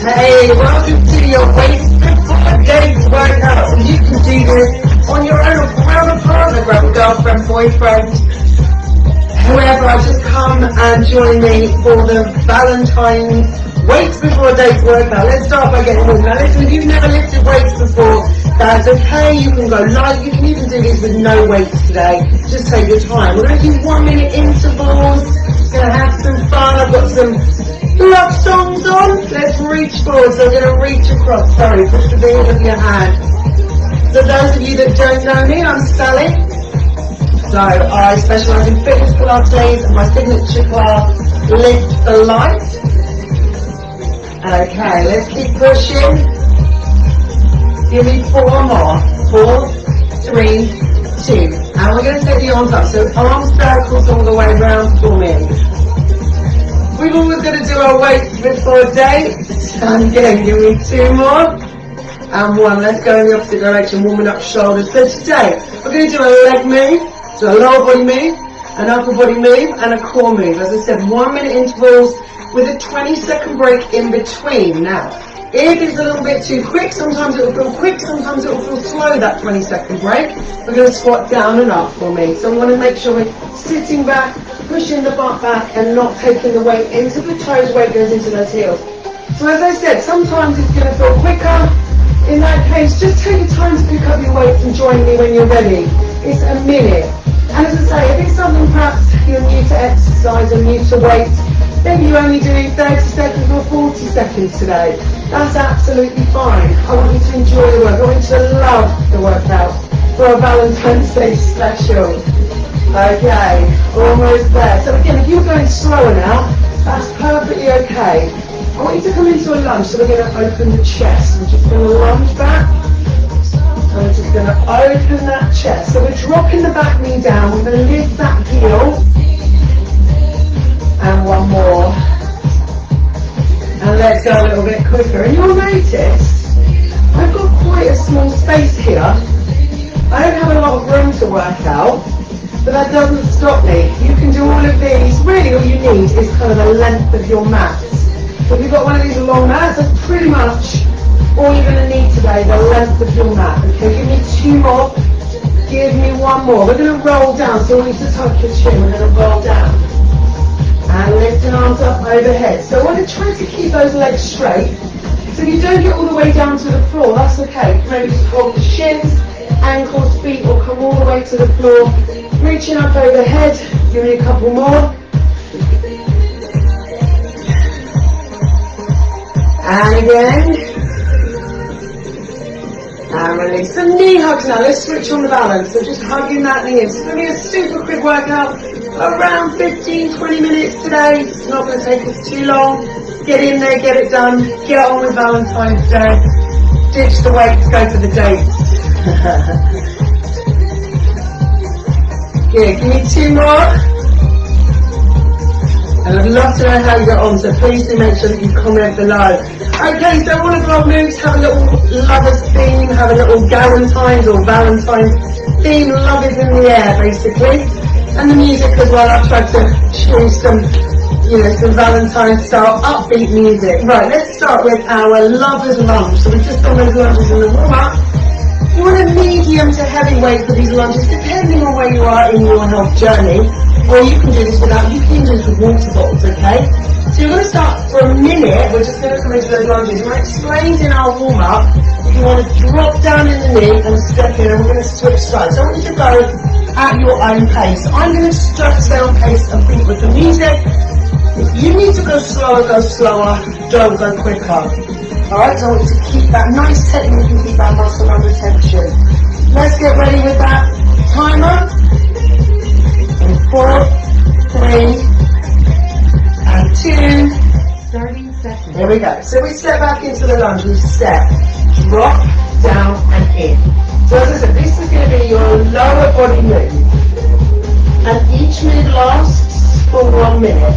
Hey, welcome to your wasted 4 days workout. So you can do this on your own, or grab a partner, grab a girlfriend, boyfriend, whoever. Just come and join me for the Valentine weights before date workout. Let's start by getting warm. Now listen, if you've never lifted weights before, that's okay. You can go light. You can even do this with no weights today. Just take your time. We're going to do 1 minute intervals. Going to have some fun. I've got some love songs on. Let's reach forward. So we're going to reach across. Sorry, push the fingers of your hand. So those of you that don't know me, I'm Sally. So I specialise in fitness Pilates, and my signature class, Lift the Light. Okay, let's keep pushing. Give me 4 more. 4, 3, 2. And we're going to take the arms up. So arm circles all the way around for me. We've always got to do our weights before day. And again, give me 2 more. And 1. Let's go in the opposite direction, warming up shoulders. So today, we're going to do a leg move, so a lower body move, an upper body move, and a core move. As I said, 1 minute intervals with a 20-second break in between. Now, if it's a little bit too quick, sometimes it will feel quick, sometimes it will feel slow, that 20-second break. We're going to squat down and up for me. So I want to make sure we're sitting back, pushing the butt back, and not taking the weight into the toes. Weight goes into those heels. So as I said, sometimes it's going to feel quicker. In that case, just take your time to pick up your weights and join me when you're ready. It's a minute. And as I say, if it's something perhaps you're new to exercise or new to weights, maybe you only do 30 seconds or 40 seconds today. That's absolutely fine. I want you to enjoy the work. I want you to love the workout for a Valentine's Day special. Okay, almost there. So again, if you're going slower now, that's perfectly okay. I want you to come into a lunge, so we're going to open the chest. We're just going to lunge back. And we're just going to open that chest. So we're dropping the back knee down. We're going to lift that heel. And 1 more. And let's go a little bit quicker. And you'll notice, I've got quite a small space here. I don't have a lot of room to work out, but that doesn't stop me. You can do all of these. Really all you need is kind of the length of your mat. So if you've got one of these long mats, that's pretty much all you're going to need today, the length of your mat. Okay, give me 2 more. Give me 1 more. We're going to roll down, so I want you to tuck your chin. We're going to roll down. And lifting arms up overhead. So I want to try to keep those legs straight. So if you don't get all the way down to the floor, that's okay. Maybe just hold the shins, ankles, feet, or come all the way to the floor. Reaching up overhead. Give me a couple more. And again. And release. Some knee hugs now. Let's switch on the balance. So just hugging that knee in. It's going to be a super quick workout. Around 15-20 minutes today. It's not going to take us too long. Get in there, get it done. Get on with Valentine's Day. Ditch the weights, go for the dates. Good. Give me 2 more. And I'd love to know how you got on, so please do make sure that you comment below. Okay, so all of our moves have a little lovers theme, have a little Galentine's or Valentine's theme. Love is in the air, basically. And the music as well. I've tried to choose some, some Valentine style upbeat music. Right, let's start with our lovers lunge. So we've just done those lunges in the warm up. You want a medium to heavy weight for these lunges, depending on where you are in your health journey. Or you can do this without, you can do this with water bottles, okay? So you're going to start for a minute. We're just going to come into those lunges. And I explained in our warm up, you want to drop down in the knee and step in, and we're going to switch sides. So I want you to go at your own pace. I'm going to stay on pace and beat with the music. If you need to go slower, don't go quicker. Alright, so I want you to keep that nice technique and keep that muscle under tension. Let's get ready with that timer. In 4, 3, and 2. 30 seconds. Here we go. So we step back into the lunge. We step, drop, down, and in. So as I said, this is going to be your lower body move. And each move lasts for 1 minute.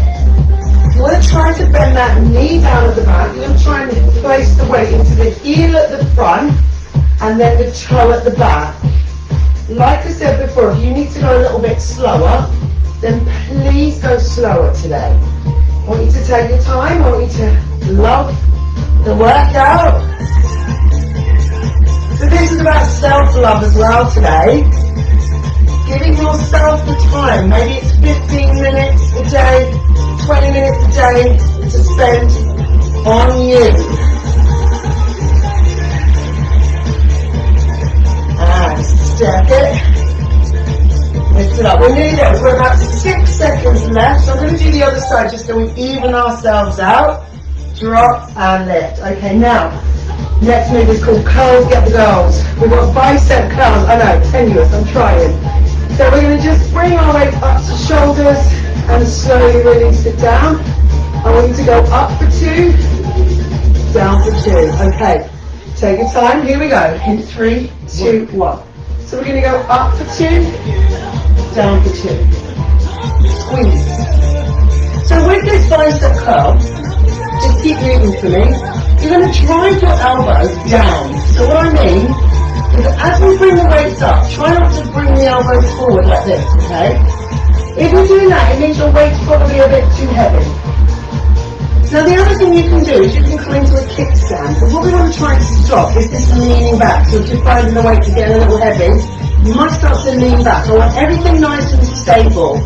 You want to try to bend that knee down at the back. You're going to try and place the weight into the heel at the front and then the toe at the back. Like I said before, if you need to go a little bit slower, then please go slower today. I want you to take your time. I want you to love the workout. So this is about self-love as well today. Giving yourself the time. Maybe it's 15 minutes a day, 20 minutes a day to spend on you. And step it. Lift it up. We're nearly there. We're about 6 seconds left. So I'm going to do the other side just so we even ourselves out. Drop and lift. Okay, now, next move is called curls get the girls. We've got bicep curls. I know, tenuous, I'm trying. So we're going to just bring our weight up to shoulders and slowly release it down. I want you to go up for 2, down for 2. Okay, take your time. Here we go. In 3, 2, 1. So we're going to go up for 2, down for 2. Squeeze. So with this bicep curl, just keep moving for me. You're going to drive your elbows down. So what I mean is as we bring the weights up, try not to bring the elbows forward like this, okay? If you're doing that, it means your weight's probably a bit too heavy. Now the other thing you can do is you can come into a kickstand. But what we want to try and stop is this leaning back. So if you're finding the weight to get a little heavy, you might start to lean back. I want everything nice and stable.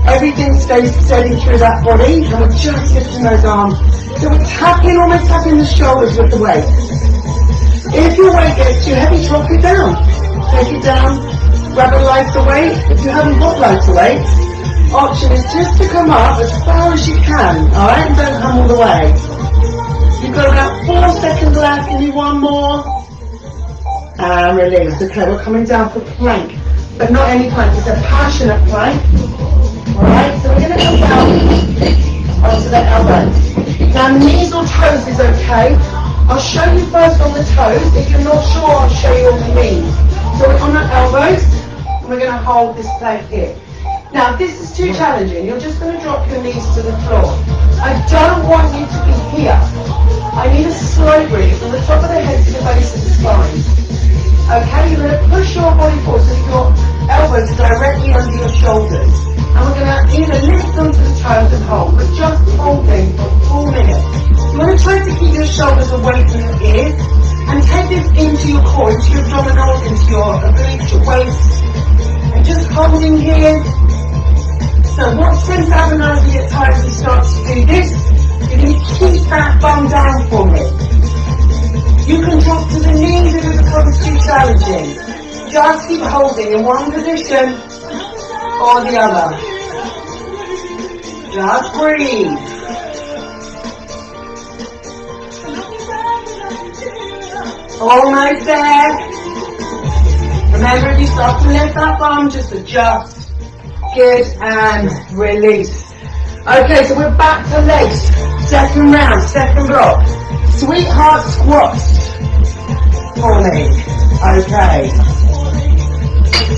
Everything stays steady through that body, and we're just lifting those arms. So we're tapping, almost tapping the shoulders with the weight. If your weight gets too heavy, drop it down. Take it down, grab a lighter weight. If you haven't got lighter weight, option is just to come up as far as you can, alright? And don't come all the way. You've got about 4 seconds left, give me one more. And release. Okay, we're coming down for plank. But not any plank, it's a passionate plank. Alright, so we're going to come down onto the elbow. Now knees or toes is okay. I'll show you first on the toes. If you're not sure, I'll show you on the knees. So we're on the elbows, and we're going to hold this plank here. Now, if this is too challenging, you're just going to drop your knees to the floor. I don't want you to be here. I need a slow breathe from the top of the head to the base of the spine. Okay, you're going to push your body forward so that your elbows are directly under your shoulders. And we're going to either lift onto the toes and hold, but just holding for 4 minutes. You want to try to keep your shoulders away from your ears and take this into your core, into your abdominals, into your obliques, your waist, and just holding here. So watch when abdominals at times you start to do this. You're going to keep that bum down for me. You can drop to the knees if it becomes too challenging. Just keep holding in one position or the other. Just breathe. Almost there. Remember, if you start to lift that bum, just adjust. Good, and release. Okay, so we're back to legs. Second round, second block. Sweetheart squats for me. Okay.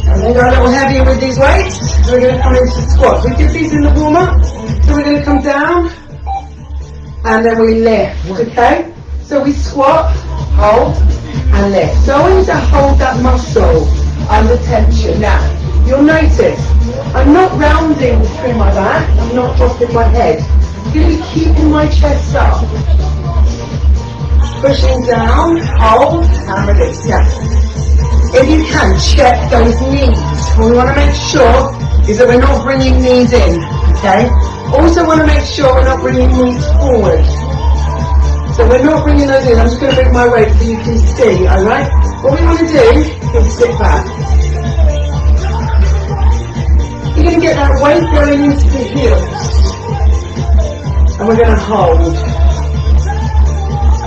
I'm going to go a little heavier with these weights. So we're going to come into squats. We did these in the warm-up. So we're going to come down. And then we lift, okay? So we squat, hold, and lift. So I want you to hold that muscle under tension. Now, you'll notice, I'm not rounding through my back. I'm not dropping my head. I'm going to be keeping my chest up. Pushing down, hold, and release. Yeah. If you can, check those knees. What we want to make sure is that we're not bringing knees in, okay? Also want to make sure we're not bringing knees forward. So we're not bringing those in. I'm just going to bring my weight so you can see, alright? What we want to do is sit back. You're going to get that weight going into the heels. And we're going to hold.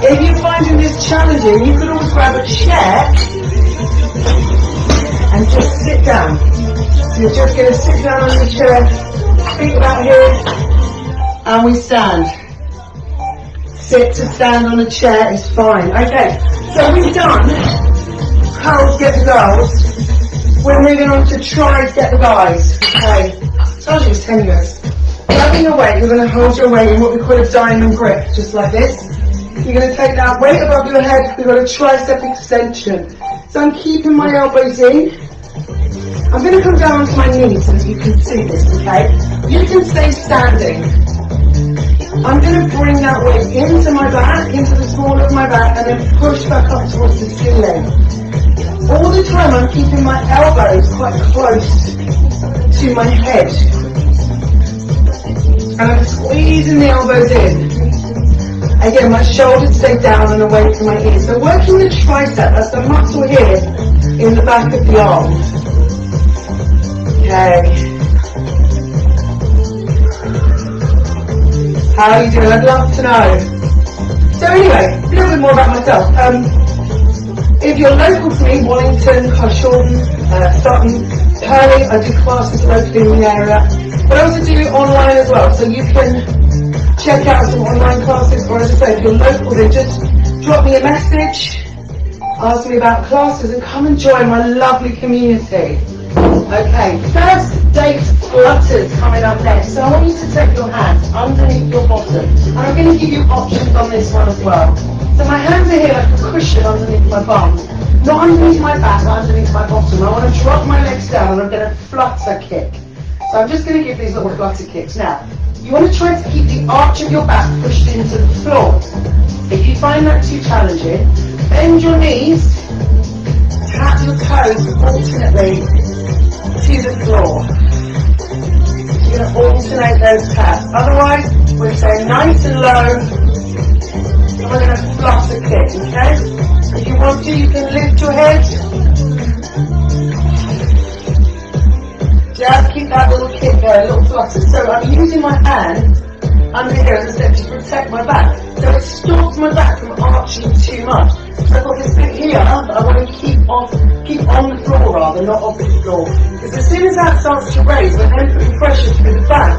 If you're finding this challenging, you could always grab a chair and just sit down. So you're just going to sit down on the chair, feet about here, and we stand. Sit to stand on a chair is fine. Okay, so we've done curls get the girls. We're moving on to tries get the guys. Okay, told you it's tenuous. Grabbing your weight, you're going to hold your weight in what we call a diamond grip, just like this. You're going to take that weight above your head. We've got a tricep extension. So I'm keeping my elbows in. I'm going to come down onto my knees so that you can see this, okay? You can stay standing. I'm going to bring that weight into my back, into the small of my back, and then push back up towards the ceiling. All the time I'm keeping my elbows quite close to my head. And I'm squeezing the elbows in. Again, my shoulders stay down and away from my ears. So working the tricep, that's the muscle here in the back of the arm. Okay. How are you doing? I'd love to know. So anyway, a little bit more about myself. If you're local to me, Wellington, Carshalton, Sutton, Hurley, I do classes locally in the area. But I also do online as well, so you can check out some online classes, or as I say, if you're local, then just drop me a message, ask me about classes, and come and join my lovely community. Okay, first date flutters coming up next. So I want you to take your hands underneath your bottom. And I'm going to give you options on this one as well. So my hands are here like a cushion underneath my bum. Not underneath my back, but underneath my bottom. I want to drop my legs down and I'm going to flutter kick. So I'm just going to give these little flutter kicks. Now, you want to try to keep the arch of your back pushed into the floor. If you find that too challenging, bend your knees, tap your toes alternately to the floor. You're going to alternate those taps. Otherwise, we're staying nice and low, and we're going to flutter kick, okay? If you want to, you can lift your head. Just keep that little kick there, a little flutter. So I'm using my hand under here, as I said, to protect my back. So it stops my back from arching too much. So I've got this bit here that I want to keep on the floor rather, not off the floor. Because as soon as that starts to raise, we're then putting pressure through the back.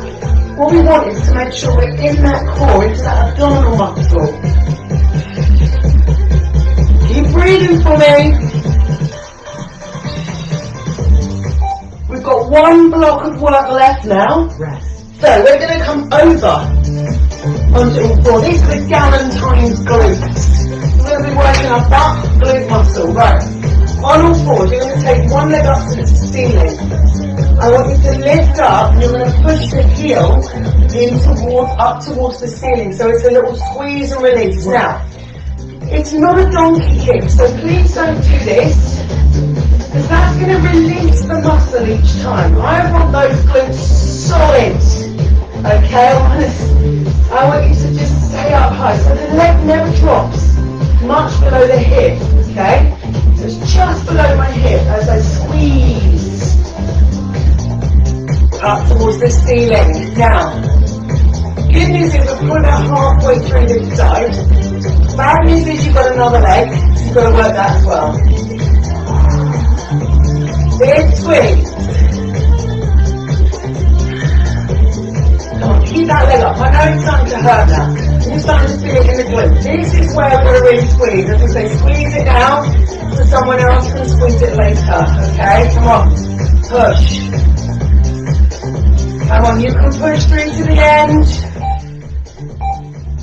What we want is to make sure we're in that core, into that abdominal muscle. Keep breathing for me. We've got one block of work left now. So we're going to come over onto all four. These are the Valentine's glutes. We're going to be working our butt glute muscle. Right. On all fours, you're going to take one leg up to the ceiling. I want you to lift up and you're going to push the heel up towards the ceiling. So it's a little squeeze and release. Now, it's not a donkey kick, so please don't do this, because that's going to release the muscle each time. I want those glutes solid. Okay, I want you to just stay up high, so the leg never drops much below the hip, okay? So it's just below my hip as I squeeze up towards the ceiling. Now, good news is we're probably about halfway through this side. Bad news is you've got another leg, so you've got to work that as well. Big squeeze. Come on, keep that leg up. I know it's starting to hurt now. You're starting to feel it in the glute. This is where we're going to really squeeze. As I say, squeeze it now so someone else can squeeze it later. Okay, come on. Push. Come on, you can push through to the end.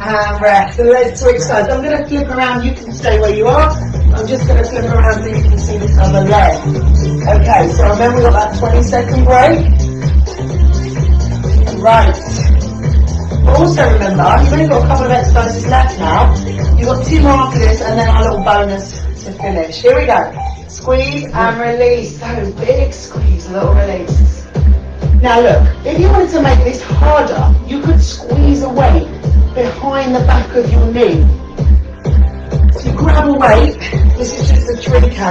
And rest. So let's switch sides. I'm going to flip around. You can stay where you are. I'm just going to flip around so you can see this other leg. Okay, so remember we've got that 20-second break. Right. Also remember, you've only got a couple of exercises left now. You've got 2 more after this and then our little bonus to finish. Here we go. Squeeze and release. So big squeeze, little release. Now look, if you wanted to make this harder, you could squeeze a weight behind the back of your knee. So you grab a weight, this is just a 3K,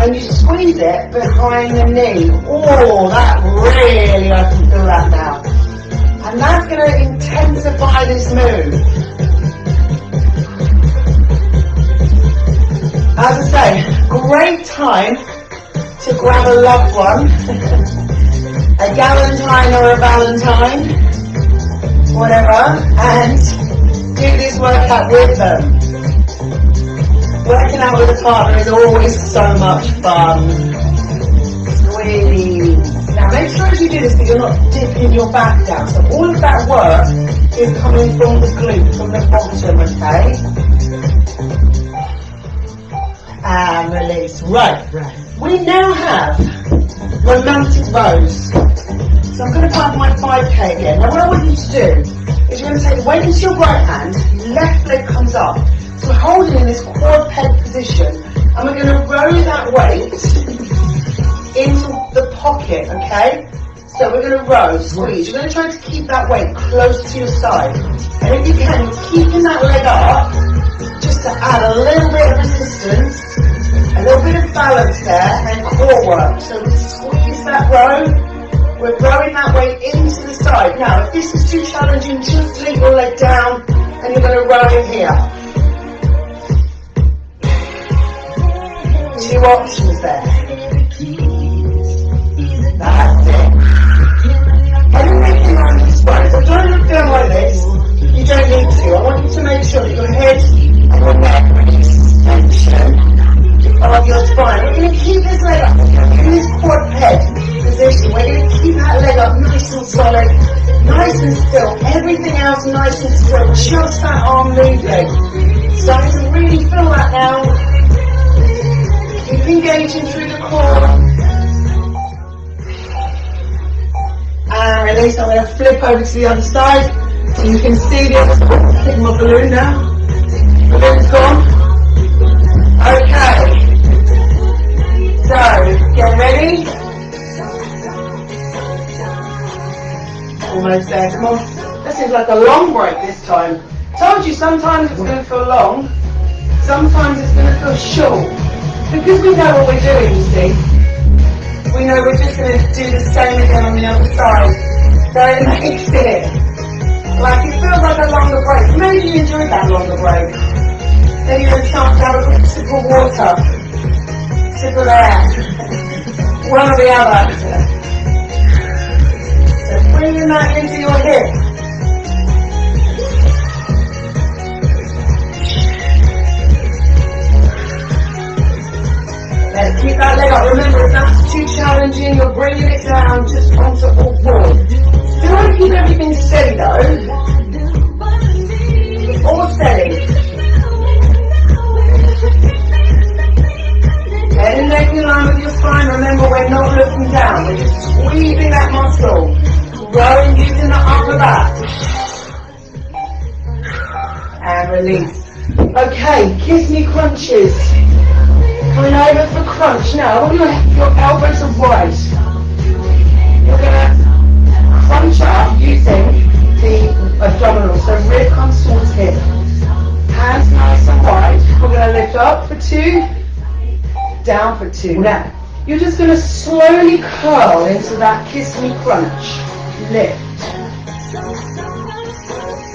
and you squeeze it behind the knee. Oh, that really, I can feel that now. And that's going to intensify this move. As I say, great time to grab a loved one, a Valentine or a Valentine, whatever, and do this workout with them. Working out with a partner is always so much fun. Squeeze. Now make sure as you do this that you're not dipping your back down. So all of that work is coming from the glute, from the bottom, okay? And release. Right. We now have romantic rows. So I'm going to put my 5K again. Now what I want you to do is you're going to take the weight into your right hand, left leg comes up. So we're holding in this quadruped position, and we're going to row that weight into the pocket, okay? So we're going to row, squeeze. You're going to try to keep that weight close to your side. And if you can, keeping that leg up, just to add a little bit of resistance, a little bit of balance there, and core work. So we squeeze that row. We're rowing that weight into the side. Now, if this is too challenging, just take your leg down, and you're going to row in here. 2 options there. That's it. And then making on the spine. So don't look down like this. You don't need to. I want you to make sure that your head and your neck release tension of your spine. We're going to keep this leg up. In this quadruped position, we're going to keep that leg up nice and solid, nice and still. Everything else nice and still. Just that arm moving. Starting to really feel that now. Keep engaging through the core. And release. I'm going to flip over to the other side so you can see the other side. Hit my balloon now. Balloon's gone. Okay. So, get ready. Almost there. Come on. This is like a long break this time. Told you sometimes it's going to feel long. Sometimes it's going to feel short. Because we know what we're doing, you see. We know we're just going to do the same again on the other side. So it makes it like it feels like a longer break. Maybe you enjoyed that longer break. Then you have a chance to have a quick sip of water, sip of air, one or the other. So bringing that into your hip. Let's keep that leg up. Remember, if that's too challenging, you're bringing it down just onto all fours. Still want to keep everything steady though. All steady. Head and neck in line with your spine. Remember, we're not looking down. We're just squeezing that muscle. Rowing using the upper back. And release. Okay, kiss me crunches. Coming over for crunch. Now, I want your elbows are wide. You're going to crunch up using the abdominals. So rib comes towards hip. Hands nice and wide. We're going to lift up for 2, down for 2. Now, you're just going to slowly curl into that kiss me crunch. Lift.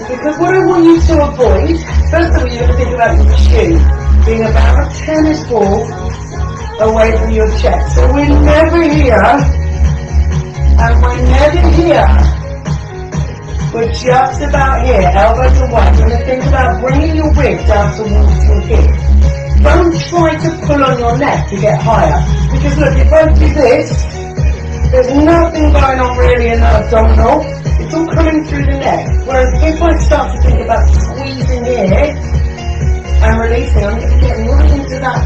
Because what I want you to avoid, first of all, you have to think about your chin being about a tennis ball away from your chest. So we're never here, and we're never here. We're just about here, elbows are wide. You're going to think about bringing your rib down towards your hip. Don't try to pull on your neck to get higher. Because look, if I do this, there's nothing going on really in the abdominal. It's all coming through the neck. Whereas if I start to think about squeezing here, and releasing, I'm going to get right into that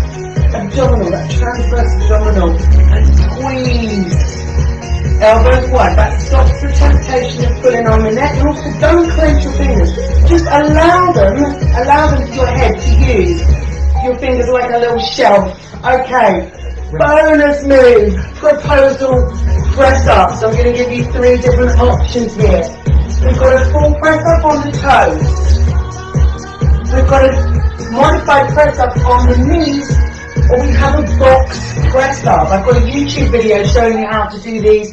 abdominal, that transverse abdominal, and squeeze. Elbows wide. That stops the temptation of pulling on the neck. And also, don't clench your fingers. Just allow them to your head to use your fingers like a little shelf. Okay. Bonus move. Proposal press up. So I'm going to give you 3 different options here. We've got a full press up on the toes. We've got a modified press up on the knees, or we have a box press up. I've got a YouTube video showing you how to do these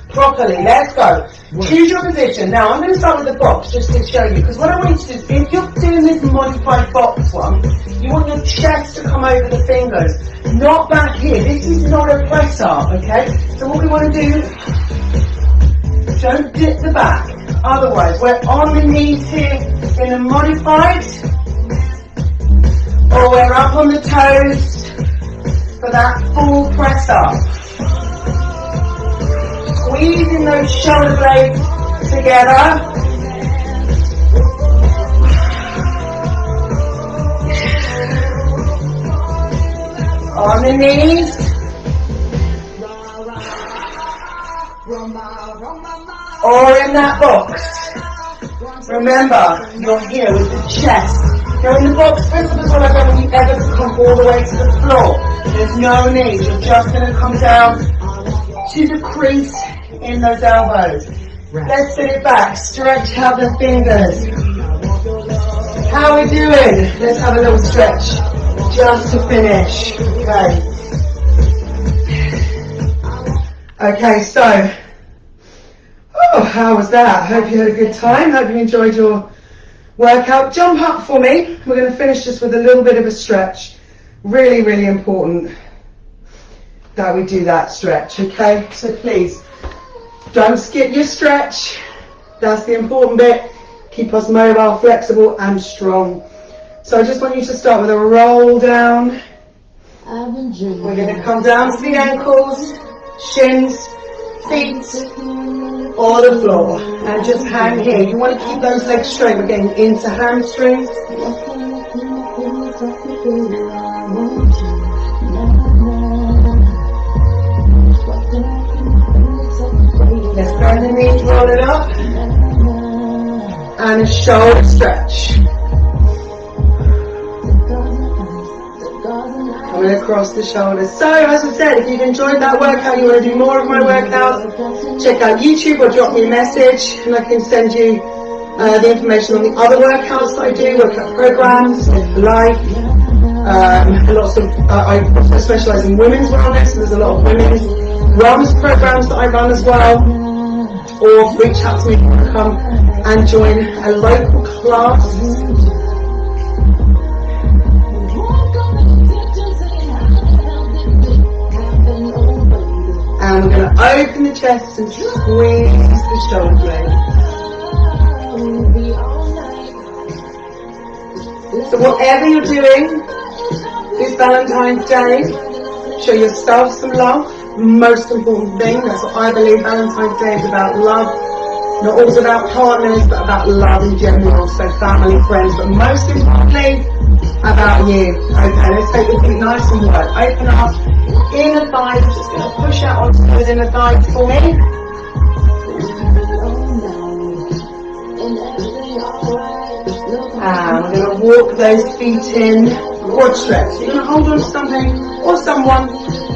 properly. Let's go. Choose your position. Now I'm going to start with the box just to show you, because what I want you to do, if you're doing this modified box one, you want your chest to come over the fingers, not back here. This is not a press up, okay? So what we want to do, don't dip the back. Otherwise, we're on the knees here in a modified, or we're up on the toes for that full press up. Squeezing those shoulder blades together. On the knees. Or in that box. Remember, you're here with the chest. Now in the box principles, all I've when you ever come all the way to the floor. There's no need, you're just going to come down to the crease in those elbows. Let's sit it back, stretch out the fingers. How are we doing? Let's have a little stretch just to finish. Okay, so, how was that? Hope you had a good time. Hope you enjoyed your workout. Jump up for me. We're going to finish this with a little bit of a stretch. Really, really important that we do that stretch, okay? So please, don't skip your stretch. That's the important bit. Keep us mobile, flexible, and strong. So I just want you to start with a roll down. We're going to come down to the ankles, shins, feet, or the floor. And just hang here. You want to keep those legs straight. We're getting into hamstrings. Let's bend the knees, roll it up. And a shoulder stretch. Coming across the shoulders. So, as I said, if you've enjoyed that workout, you want to do more of my workouts, check out YouTube or drop me a message and I can send you the information on the other workouts that I do, workout programs, life. I also specialise in women's wellness, so there's a lot of women's wellness programs that I run as well. Or reach out to me to come and join a local class. And we're going to open the chest and squeeze the shoulder blades. So whatever you're doing this Valentine's Day, show yourself some love. Most important thing, that's what I believe Valentine's Day is about, love. Not always about partners, but about love in general. So family, friends, but most importantly, about you. Okay, let's take your feet nice and wide. Open up, inner thighs. Just going to push out onto those inner thighs for me. And we're going to walk those feet in, quad stretch. You're going to hold on to something or someone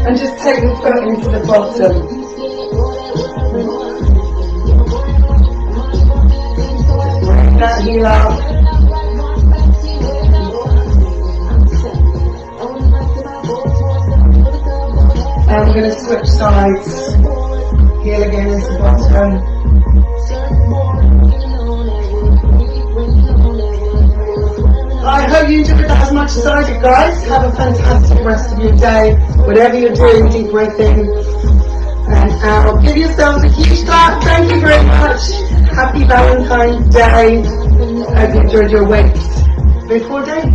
and just take the foot into the bottom. Bring that heel up. And we're going to switch sides. Heel again into the bottom. I hope you enjoyed that as much as I did, guys. Have a fantastic rest of your day. Whatever you're doing, deep breath in and out. Give yourselves a huge clap. Thank you very much. Happy Valentine's Day. Hope you enjoyed your weights before day.